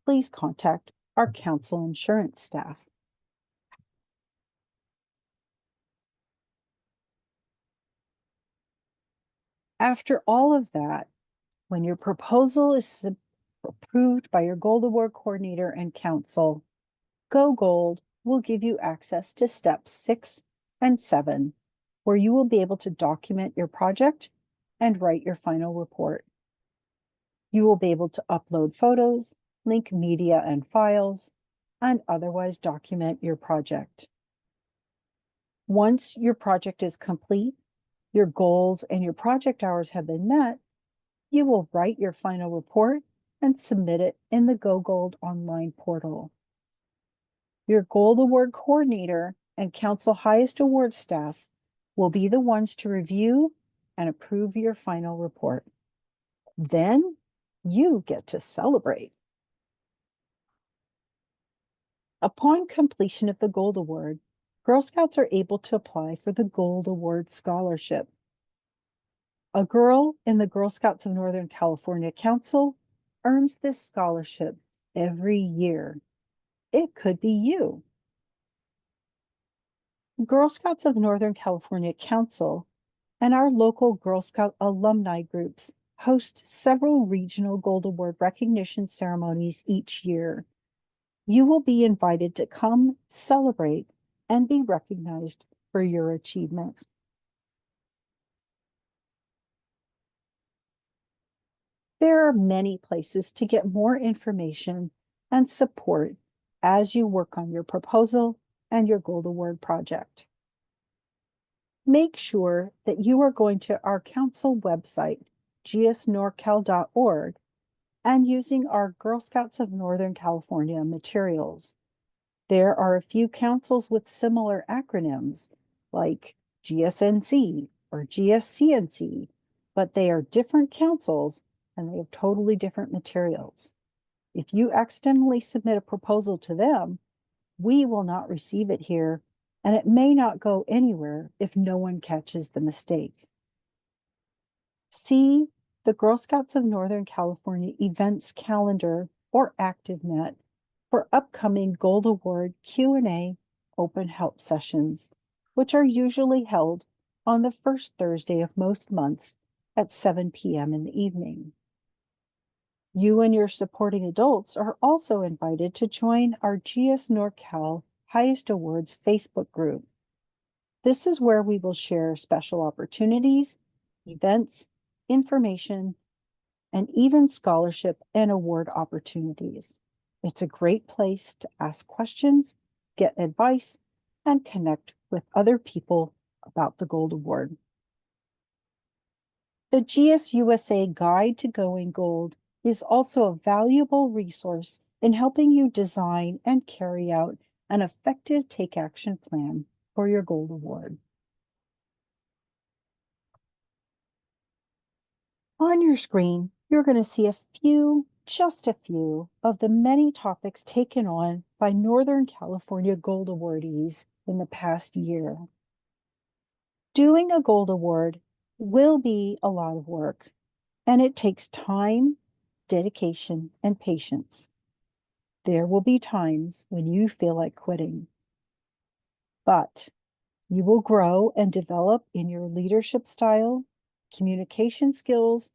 please contact our council insurance staff. After all of that, when your proposal is approved by your Gold Award coordinator and council, Go Gold will give you access to steps 6 and 7, where you will be able to document your project and write your final report. You will be able to upload photos, link media and files, and otherwise document your project. Once your project is complete, your goals and your project hours have been met, you will write your final report and submit it in the Go Gold online portal. Your Gold Award coordinator and council highest award staff will be the ones to review and approve your final report. Then you get to celebrate. Upon completion of the Gold Award, Girl Scouts are able to apply for the Gold Award Scholarship. A girl in the Girl Scouts of Northern California Council earns this scholarship every year. It could be you. Girl Scouts of Northern California Council and our local Girl Scout alumni groups host several regional Gold Award recognition ceremonies each year. You will be invited to come celebrate and be recognized for your achievement. There are many places to get more information and support as you work on your proposal and your Gold Award project. Make sure that you are going to our council website, GSNorCal.org, and using our Girl Scouts of Northern California materials. There are a few councils with similar acronyms, like GSNC or GSCNC, but they are different councils and they have totally different materials. If you accidentally submit a proposal to them, we will not receive it here, and it may not go anywhere if no one catches the mistake. See the Girl Scouts of Northern California events calendar or ActiveNet for upcoming Gold Award Q&A open help sessions, which are usually held on the first Thursday of most months at 7 p.m. in the evening. You and your supporting adults are also invited to join our GSNorCal Highest Awards Facebook group. This is where we will share special opportunities, events, information, and even scholarship and award opportunities. It's a great place to ask questions, get advice, and connect with other people about the Gold Award. The GSUSA Guide to Going Gold is also a valuable resource in helping you design and carry out an effective take-action plan for your Gold Award. On your screen, you're going to see just a few of the many topics taken on by Northern California Gold awardees in the past year. Doing a Gold Award will be a lot of work, and it takes time, dedication, and patience. There will be times when you feel like quitting, but you will grow and develop in your leadership style, communication skills,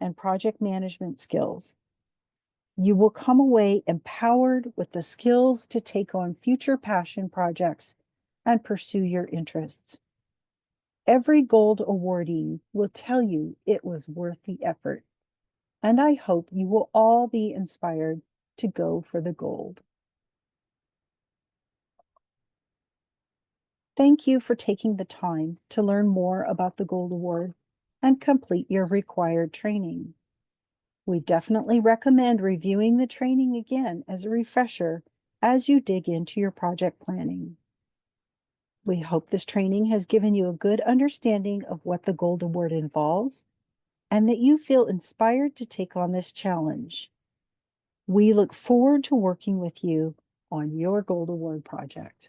and project management skills. You will come away empowered with the skills to take on future passion projects and pursue your interests. Every Gold awardee will tell you it was worth the effort, and I hope you will all be inspired to go for the gold. Thank you for taking the time to learn more about the Gold Award and complete your required training. We definitely recommend reviewing the training again as a refresher as you dig into your project planning. We hope this training has given you a good understanding of what the Gold Award involves and that you feel inspired to take on this challenge. We look forward to working with you on your Gold Award project.